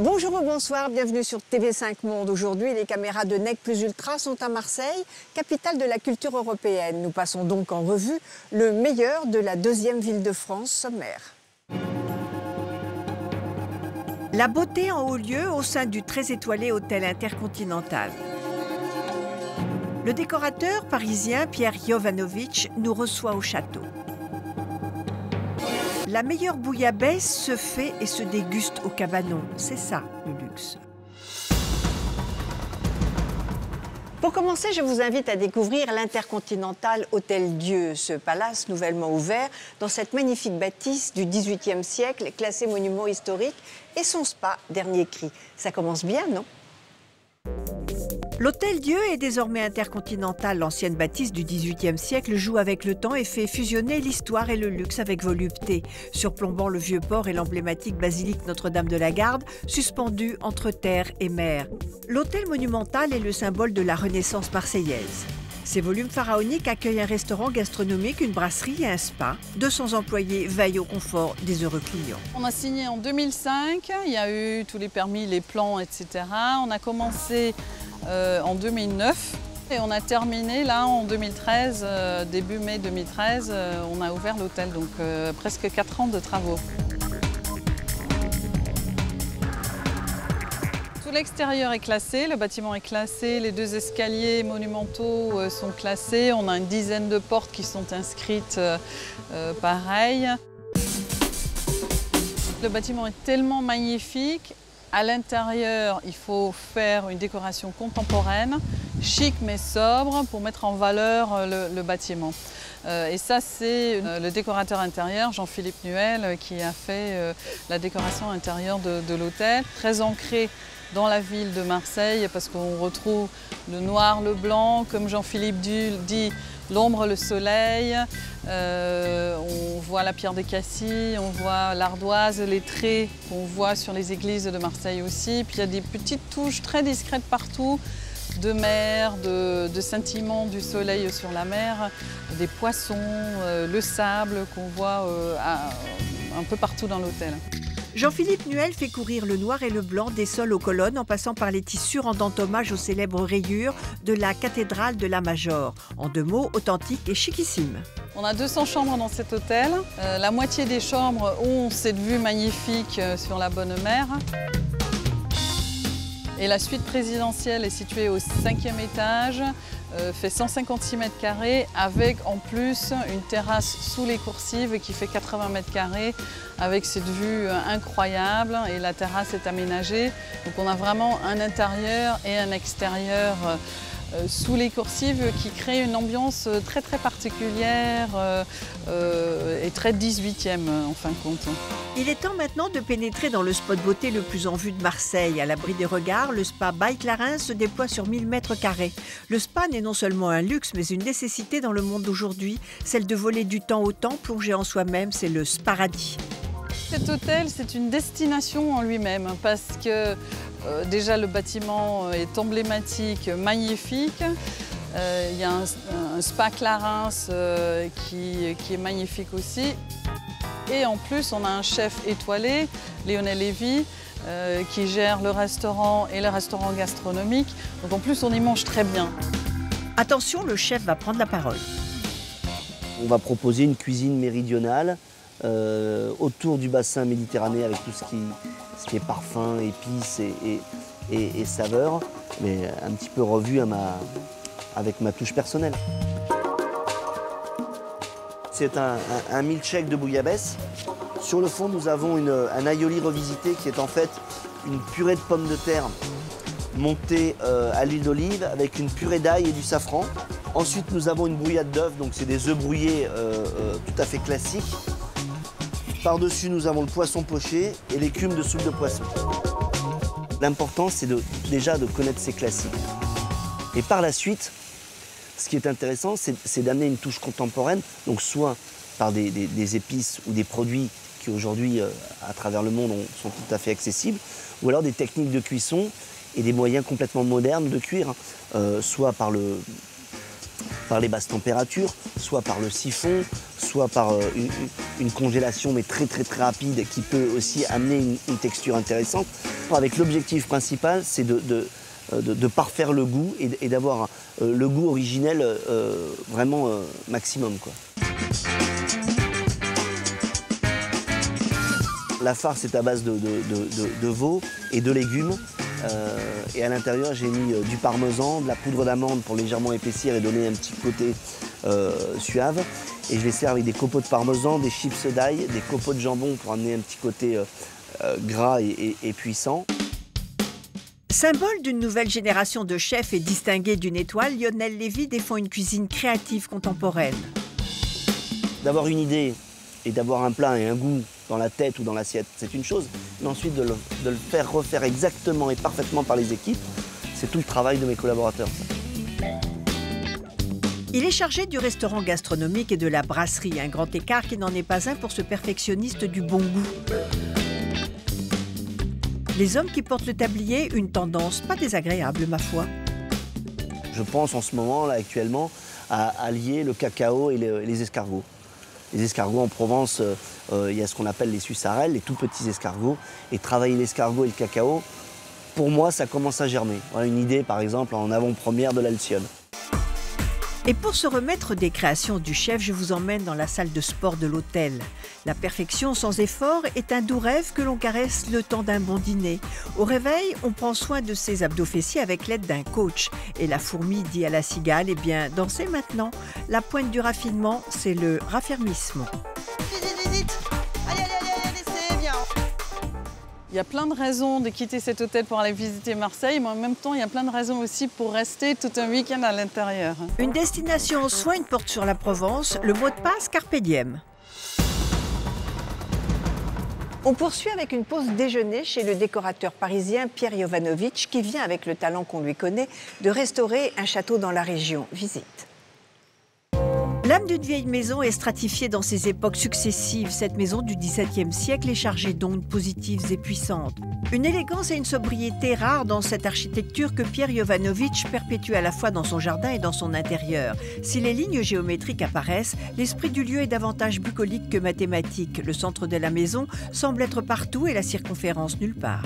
Bonjour ou bonsoir, bienvenue sur TV5 Monde. Aujourd'hui, les caméras de NEC Plus Ultra sont à Marseille, capitale de la culture européenne. Nous passons donc en revue le meilleur de la deuxième ville de France sommaire. La beauté en haut lieu au sein du très étoilé hôtel Intercontinental. Le décorateur parisien Pierre Jovanovic nous reçoit au château. La meilleure bouillabaisse se fait et se déguste au cabanon. C'est ça, le luxe. Pour commencer, je vous invite à découvrir l'Intercontinental Hôtel Dieu, ce palace nouvellement ouvert dans cette magnifique bâtisse du XVIIIe siècle, classé monument historique, et son spa, dernier cri. Ça commence bien, non ? L'Hôtel Dieu est désormais Intercontinental. L'ancienne bâtisse du XVIIIe siècle joue avec le temps et fait fusionner l'histoire et le luxe avec volupté, surplombant le vieux port et l'emblématique basilique Notre-Dame de la Garde, suspendue entre terre et mer. L'hôtel monumental est le symbole de la Renaissance marseillaise. Ses volumes pharaoniques accueillent un restaurant gastronomique, une brasserie et un spa. 200 employés veillent au confort des heureux clients. On a signé en 2005, il y a eu tous les permis, les plans, etc. On a commencé en 2009 et on a terminé là en 2013, début mai 2013, on a ouvert l'hôtel, donc presque 4 ans de travaux. Tout l'extérieur est classé, le bâtiment est classé, les 2 escaliers monumentaux sont classés, on a une dizaine de portes qui sont inscrites pareil. Le bâtiment est tellement magnifique. À l'intérieur, il faut faire une décoration contemporaine, chic mais sobre, pour mettre en valeur le bâtiment. Et ça, c'est le décorateur intérieur, Jean-Philippe Nuel, qui a fait la décoration intérieure de l'hôtel, très ancrée dans la ville de Marseille, parce qu'on retrouve le noir, le blanc, comme Jean-Philippe dit, l'ombre, le soleil. On voit la pierre de Cassis, on voit l'ardoise, les traits qu'on voit sur les églises de Marseille aussi. Puis il y a des petites touches très discrètes partout, de mer, de scintillement du soleil sur la mer, des poissons, le sable qu'on voit un peu partout dans l'hôtel. Jean-Philippe Nuel fait courir le noir et le blanc des sols aux colonnes en passant par les tissus rendant hommage aux célèbres rayures de la cathédrale de la Major. En 2 mots, authentique et chiquissime. On a 200 chambres dans cet hôtel. La moitié des chambres ont cette vue magnifique sur la Bonne Mer. Et la suite présidentielle est située au 5e étage, fait 156 mètres carrés, avec en plus une terrasse sous les coursives qui fait 80 mètres carrés, avec cette vue incroyable, et la terrasse est aménagée. Donc on a vraiment un intérieur et un extérieur sous les coursives qui crée une ambiance très particulière et très 18e en fin de compte. Il est temps maintenant de pénétrer dans le spot beauté le plus en vue de Marseille. À l'abri des regards, le spa by Clarins se déploie sur 1000 mètres carrés. Le spa n'est non seulement un luxe, mais une nécessité dans le monde d'aujourd'hui, celle de voler du temps au temps, plonger en soi-même, c'est le sparadis. Cet hôtel, c'est une destination en lui-même, parce que déjà le bâtiment est emblématique, magnifique. Il y a un spa Clarins qui est magnifique aussi. Et en plus, on a un chef étoilé, Lionel Lévy, qui gère le restaurant et le restaurant gastronomique. Donc en plus, on y mange très bien. Attention, le chef va prendre la parole. On va proposer une cuisine méridionale autour du bassin méditerranéen avec tout ce qui est parfum, épices et saveurs, mais un petit peu revu avec ma touche personnelle. C'est un milkshake de bouillabaisse. Sur le fond, nous avons un aioli revisité qui est en fait une purée de pommes de terre montée à l'huile d'olive avec une purée d'ail et du safran. Ensuite, nous avons une brouillade d'œufs, donc c'est des œufs brouillés tout à fait classiques. Par-dessus, nous avons le poisson poché et l'écume de soupe de poisson. L'important, c'est déjà de connaître ces classiques. Et par la suite, ce qui est intéressant, c'est d'amener une touche contemporaine, donc soit par des épices ou des produits qui aujourd'hui, à travers le monde, sont tout à fait accessibles, ou alors des techniques de cuisson et des moyens complètement modernes de cuire, soit par les basses températures, soit par le siphon, soit par une congélation mais très rapide qui peut aussi amener une texture intéressante. Avec l'objectif principal, c'est de parfaire le goût et d'avoir le goût originel vraiment maximum, quoi. La farce est à base de veau et de légumes. Et à l'intérieur, j'ai mis du parmesan, de la poudre d'amande pour légèrement épaissir et donner un petit côté suave. Et je les sers avec des copeaux de parmesan, des chips d'ail, des copeaux de jambon pour amener un petit côté gras et puissant. Symbole d'une nouvelle génération de chefs et distingué d'une étoile, Lionel Lévy défend une cuisine créative contemporaine. D'avoir une idée et d'avoir un plat et un goût dans la tête ou dans l'assiette, c'est une chose. Mais ensuite, de le faire refaire exactement et parfaitement par les équipes, c'est tout le travail de mes collaborateurs. Il est chargé du restaurant gastronomique et de la brasserie, un grand écart qui n'en est pas un pour ce perfectionniste du bon goût. Les hommes qui portent le tablier, une tendance pas désagréable, ma foi. Je pense en ce moment, là, actuellement, à allier le cacao et les escargots. Les escargots en Provence, il y a ce qu'on appelle les sussarelles, les tout petits escargots. Et travailler l'escargot et le cacao, pour moi, ça commence à germer. Voilà une idée, par exemple, en avant-première de l'Alcyone. Et pour se remettre des créations du chef, je vous emmène dans la salle de sport de l'hôtel. La perfection sans effort est un doux rêve que l'on caresse le temps d'un bon dîner. Au réveil, on prend soin de ses abdos fessiers avec l'aide d'un coach. Et la fourmi dit à la cigale, eh bien, dansez maintenant. La pointe du raffinement, c'est le raffermissement. Vite, allez, c'est bien. Il y a plein de raisons de quitter cet hôtel pour aller visiter Marseille, mais en même temps, il y a plein de raisons aussi pour rester tout un week-end à l'intérieur. Une destination en soins, une porte sur la Provence, le mot de passe Carpe Diem. On poursuit avec une pause déjeuner chez le décorateur parisien Pierre Jovanovic qui vient, avec le talent qu'on lui connaît, de restaurer un château dans la région. Visite. L'âme d'une vieille maison est stratifiée dans ses époques successives. Cette maison du XVIIe siècle est chargée d'ondes positives et puissantes. Une élégance et une sobriété rares dans cette architecture que Pierre Jovanovic perpétue à la fois dans son jardin et dans son intérieur. Si les lignes géométriques apparaissent, l'esprit du lieu est davantage bucolique que mathématique. Le centre de la maison semble être partout et la circonférence nulle part.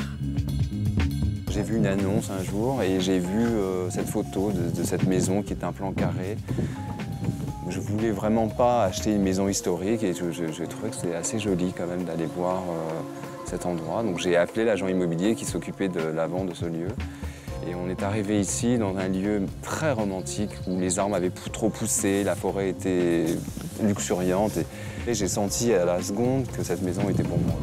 J'ai vu une annonce un jour et j'ai vu cette photo de cette maison qui est un plan carré. Je voulais vraiment pas acheter une maison historique et je trouvais que c'était assez joli quand même d'aller voir cet endroit. Donc j'ai appelé l'agent immobilier qui s'occupait de la vente de ce lieu. Et on est arrivé ici dans un lieu très romantique où les arbres avaient trop poussé, la forêt était luxuriante. Et j'ai senti à la seconde que cette maison était pour moi.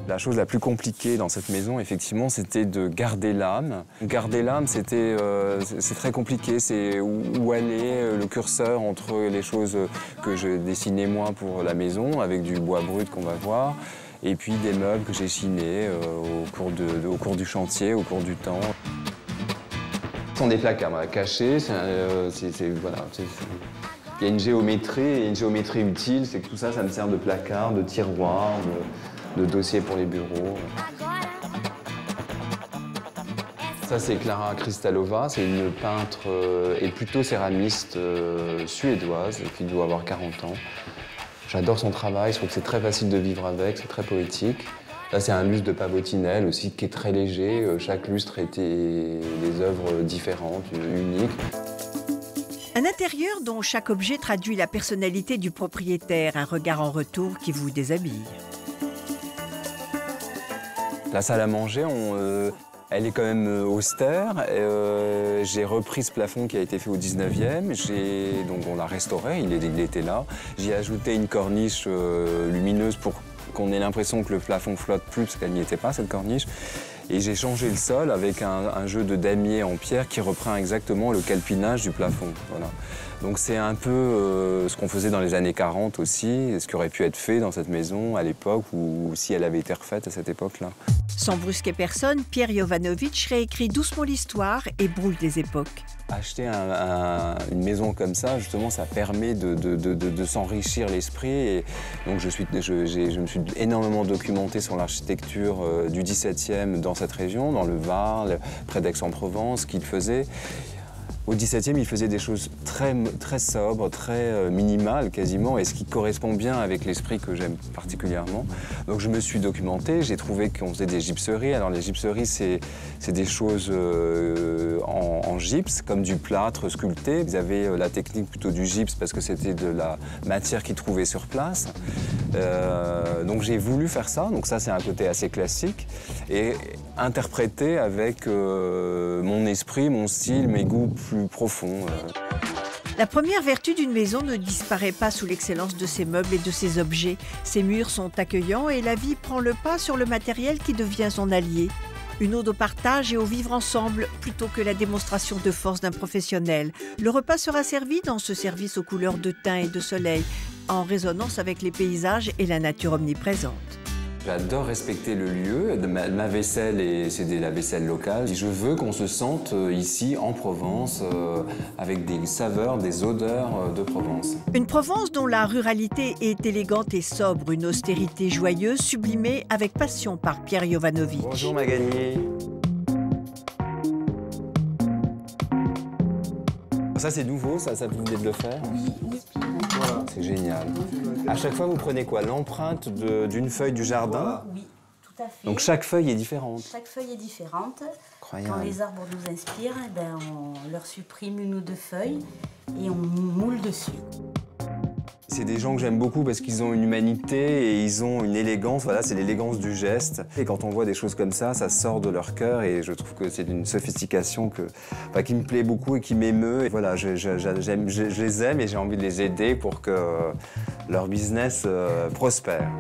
La chose la plus compliquée dans cette maison, effectivement, c'était de garder l'âme. Garder l'âme, c'est très compliqué. C'est où aller le curseur entre les choses que je dessinais moi pour la maison, avec du bois brut qu'on va voir, et puis des meubles que j'ai chinés au cours du chantier, au cours du temps. Ce sont des placards cachés. Voilà, il y a une géométrie, et une géométrie utile, c'est que tout ça, ça me sert de placard, de tiroir, de dossiers pour les bureaux. Ça, c'est Klara Kristalova, c'est une peintre et plutôt céramiste suédoise qui doit avoir 40 ans. J'adore son travail, je trouve que c'est très facile de vivre avec, c'est très poétique. Là, c'est un lustre de Pavotinel aussi qui est très léger. Chaque lustre était des œuvres différentes, uniques. Un intérieur dont chaque objet traduit la personnalité du propriétaire, un regard en retour qui vous déshabille. La salle à manger, elle est quand même austère. J'ai repris ce plafond qui a été fait au 19e. Donc on l'a restauré, il était là. J'ai ajouté une corniche lumineuse pour qu'on ait l'impression que le plafond flotte plus, parce qu'elle n'y était pas, cette corniche. Et j'ai changé le sol avec un jeu de damier en pierre qui reprend exactement le calpinage du plafond. Voilà. Donc c'est un peu ce qu'on faisait dans les années 40 aussi, ce qui aurait pu être fait dans cette maison à l'époque ou si elle avait été refaite à cette époque-là. Sans brusquer personne, Pierre Jovanovic réécrit doucement l'histoire et brouille des époques. Acheter une maison comme ça, justement, ça permet de s'enrichir l'esprit. Et donc je me suis énormément documenté sur l'architecture du 17e dans cette région, dans le Var, près d'Aix-en-Provence, ce qu'il faisait. Au XVIIe, il faisait des choses très sobres, très minimales quasiment, et ce qui correspond bien avec l'esprit que j'aime particulièrement. Donc je me suis documenté, j'ai trouvé qu'on faisait des gypseries. Alors les gypseries, c'est des choses en gypse, comme du plâtre sculpté. Ils avaient la technique plutôt du gypse parce que c'était de la matière qu'ils trouvaient sur place. Donc j'ai voulu faire ça, donc ça c'est un côté assez classique, et interpréter avec mon esprit, mon style, mes goûts plus profonds. La première vertu d'une maison ne disparaît pas sous l'excellence de ses meubles et de ses objets. Ses murs sont accueillants et la vie prend le pas sur le matériel qui devient son allié. Une ode au partage et au vivre ensemble, plutôt que la démonstration de force d'un professionnel. Le repas sera servi dans ce service aux couleurs de thym et de soleil, en résonance avec les paysages et la nature omniprésente. J'adore respecter le lieu. Ma vaisselle, c'est de la vaisselle locale. Je veux qu'on se sente ici, en Provence, avec des saveurs, des odeurs de Provence. Une Provence dont la ruralité est élégante et sobre, une austérité joyeuse, sublimée avec passion par Pierre Jovanovic. Bonjour Magali. Ça c'est nouveau, ça vous venez de le faire? Oui. Voilà. C'est génial. À chaque fois, vous prenez quoi? L'empreinte d'une feuille du jardin? Oui, tout à fait. Donc chaque feuille est différente? Chaque feuille est différente. Incroyable. Quand les arbres nous inspirent, on leur supprime une ou deux feuilles et on moule dessus. C'est des gens que j'aime beaucoup parce qu'ils ont une humanité et ils ont une élégance. Voilà, c'est l'élégance du geste. Et quand on voit des choses comme ça sort de leur cœur et je trouve que c'est d'une sophistication qui me plaît beaucoup et qui m'émeut. Et voilà, je les aime et j'ai envie de les aider pour que leur business prospère.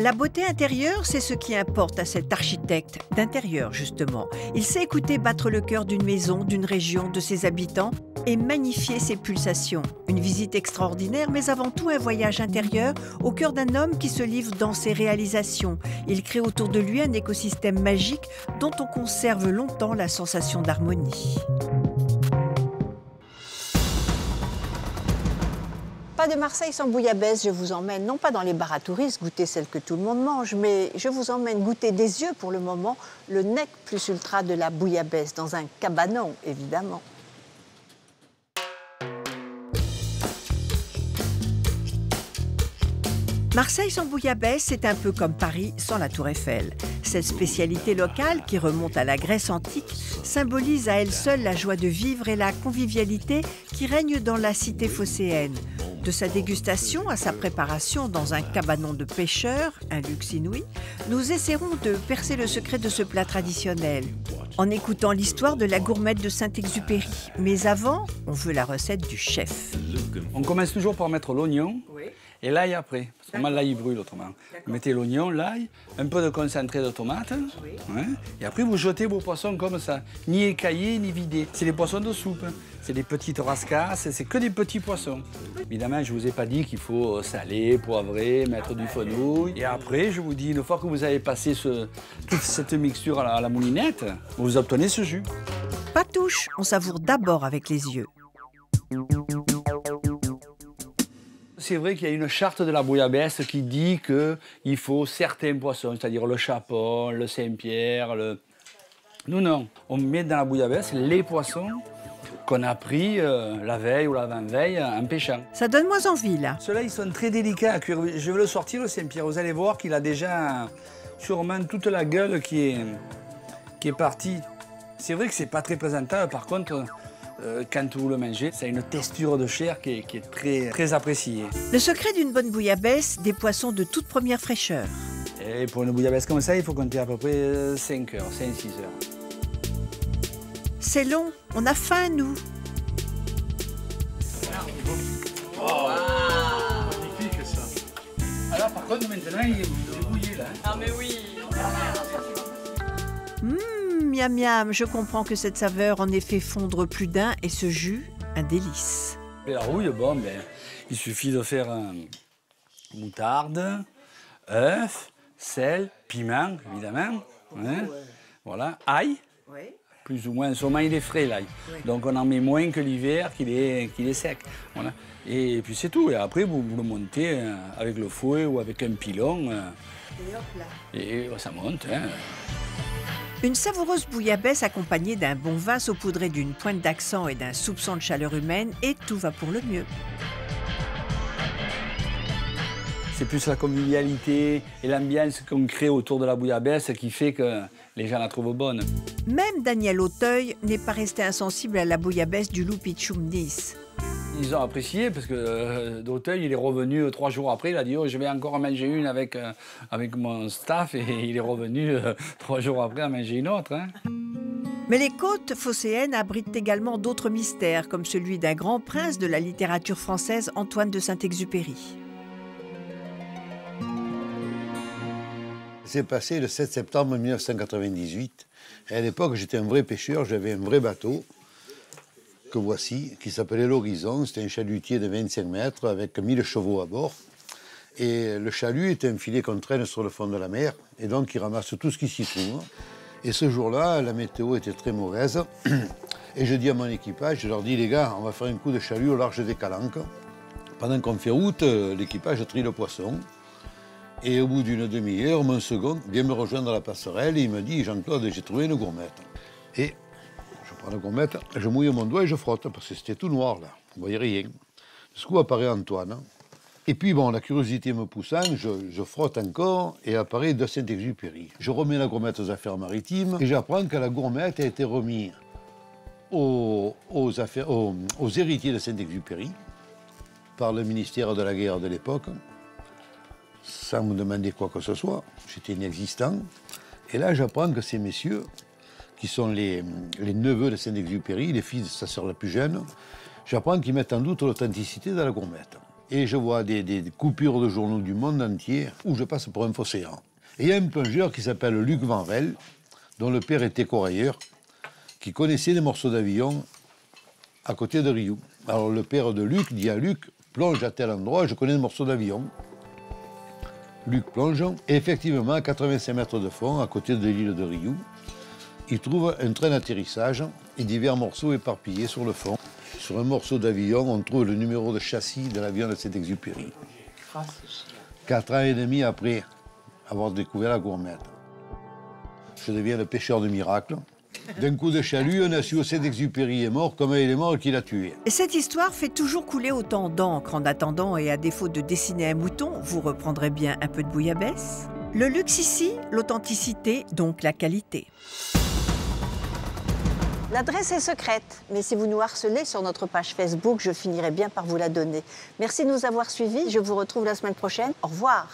La beauté intérieure, c'est ce qui importe à cet architecte d'intérieur, justement. Il sait écouter battre le cœur d'une maison, d'une région, de ses habitants et magnifier ses pulsations. Une visite extraordinaire, mais avant tout un voyage intérieur au cœur d'un homme qui se livre dans ses réalisations. Il crée autour de lui un écosystème magique dont on conserve longtemps la sensation d'harmonie. Pas de Marseille sans bouillabaisse, je vous emmène non pas dans les bars à touristes, goûter celle que tout le monde mange, mais je vous emmène goûter des yeux pour le moment le nec plus ultra de la bouillabaisse, dans un cabanon évidemment. Marseille sans bouillabaisse, c'est un peu comme Paris sans la Tour Eiffel. Cette spécialité locale, qui remonte à la Grèce antique, symbolise à elle seule la joie de vivre et la convivialité qui règne dans la cité phocéenne. De sa dégustation à sa préparation dans un cabanon de pêcheurs, un luxe inouï, nous essaierons de percer le secret de ce plat traditionnel, en écoutant l'histoire de la gourmette de Saint-Exupéry. Mais avant, on veut la recette du chef. On commence toujours par mettre l'oignon et l'ail après. Parce que l'ail il brûle autrement. Vous mettez l'oignon, l'ail, un peu de concentré de tomate. Et après vous jetez vos poissons comme ça. Ni écaillés, ni vidés. C'est des poissons de soupe. C'est des petites rascasses, c'est que des petits poissons. Évidemment, je ne vous ai pas dit qu'il faut saler, poivrer, mettre du fenouil. Et après, je vous dis, une fois que vous avez passé toute cette mixture à la moulinette, vous obtenez ce jus. Pas touche, on savoure d'abord avec les yeux. C'est vrai qu'il y a une charte de la bouillabaisse qui dit qu'il faut certains poissons, c'est-à-dire le chapon, le Saint-Pierre, Nous, non. On met dans la bouillabaisse les poissons qu'on a pris la veille ou l'avant-veille en pêchant. Ça donne moins envie, là. Ceux-là, ils sont très délicats à cuire. Je vais le sortir, le Saint-Pierre. Vous allez voir qu'il a déjà sûrement toute la gueule qui est partie. C'est vrai que c'est pas très présentable. Par contre, quand vous le mangez, ça a une texture de chair qui est très, très appréciée. Le secret d'une bonne bouillabaisse, des poissons de toute première fraîcheur. Et pour une bouillabaisse comme ça, il faut compter à peu près 5 heures, 5-6 heures. C'est long, on a faim, nous. Magnifique, ça. Alors, par contre, maintenant, il est bouillé, là. Ah, mais oui. Miam miam, je comprends que cette saveur en ait fait fondre plus d'un et ce jus, un délice. La rouille, bon, il suffit de faire moutarde, œuf, sel, piment, évidemment. Hein. Voilà, ail. Plus ou moins, sûrement il est frais l'ail. Donc on en met moins que l'hiver qu'il est sec. Voilà. Et puis c'est tout. Et après vous le montez avec le fouet ou avec un pilon. Et hop là. Et ça monte. Hein. Une savoureuse bouillabaisse accompagnée d'un bon vin saupoudré d'une pointe d'accent et d'un soupçon de chaleur humaine, et tout va pour le mieux. C'est plus la convivialité et l'ambiance qu'on crée autour de la bouillabaisse qui fait que les gens la trouvent bonne. Même Daniel Auteuil n'est pas resté insensible à la bouillabaisse du loup Pichoum Nice. Ils ont apprécié parce que d'Auteuil, il est revenu 3 jours après, il a dit oh, je vais encore en manger une avec mon staff et il est revenu 3 jours après à manger une autre. Hein. Mais les côtes phocéennes abritent également d'autres mystères, comme celui d'un grand prince de la littérature française, Antoine de Saint-Exupéry. C'est passé le 7 septembre 1998. Et à l'époque, j'étais un vrai pêcheur, j'avais un vrai bateau que voici, qui s'appelait l'Horizon. C'était un chalutier de 25 mètres avec 1000 chevaux à bord. Et le chalut est un filet qu'on traîne sur le fond de la mer, et donc il ramasse tout ce qui s'y trouve. Et ce jour-là, la météo était très mauvaise. Et je dis à mon équipage, je leur dis, les gars, on va faire un coup de chalut au large des Calanques. Pendant qu'on fait route, l'équipage trie le poisson. Et au bout d'une demi-heure, mon second vient me rejoindre à la passerelle et il me dit, Jean-Claude, j'ai trouvé une gourmette. Et je prends la gourmette, je mouille mon doigt et je frotte, parce que c'était tout noir là, on ne voyait rien. Ce coup apparaît Antoine. Et puis bon, la curiosité me poussant, je frotte encore et apparaît de Saint-Exupéry. Je remets la gourmette aux affaires maritimes et j'apprends que la gourmette a été remise aux héritiers de Saint-Exupéry par le ministère de la Guerre de l'époque, sans me demander quoi que ce soit, j'étais inexistant. Et là, j'apprends que ces messieurs, qui sont les neveux de Saint-Exupéry, les fils de sa sœur la plus jeune, j'apprends qu'ils mettent en doute l'authenticité de la gourmette. Et je vois des coupures de journaux du monde entier où je passe pour un faussaire. Et il y a un plongeur qui s'appelle Luc Vanrel, dont le père était corailleur, qui connaissait des morceaux d'avion à côté de Riou. Alors le père de Luc dit à Luc, plonge à tel endroit, je connais des morceaux d'avion. Luc plonge, et effectivement, à 85 mètres de fond, à côté de l'île de Riou, il trouve un train d'atterrissage et divers morceaux éparpillés sur le fond. Sur un morceau d'avion, on trouve le numéro de châssis de l'avion de Saint-Exupéry. 4 ans et demi après avoir découvert la gourmette. Je deviens le pêcheur de miracles. D'un coup de chalut, on a su que Saint-Exupéry est mort comme il est mort qui l'a tué. Et cette histoire fait toujours couler autant d'encre. En attendant, et à défaut de dessiner un mouton, vous reprendrez bien un peu de bouillabaisse. Le luxe ici, l'authenticité, donc la qualité. L'adresse est secrète, mais si vous nous harcelez sur notre page Facebook, je finirai bien par vous la donner. Merci de nous avoir suivis. Je vous retrouve la semaine prochaine. Au revoir.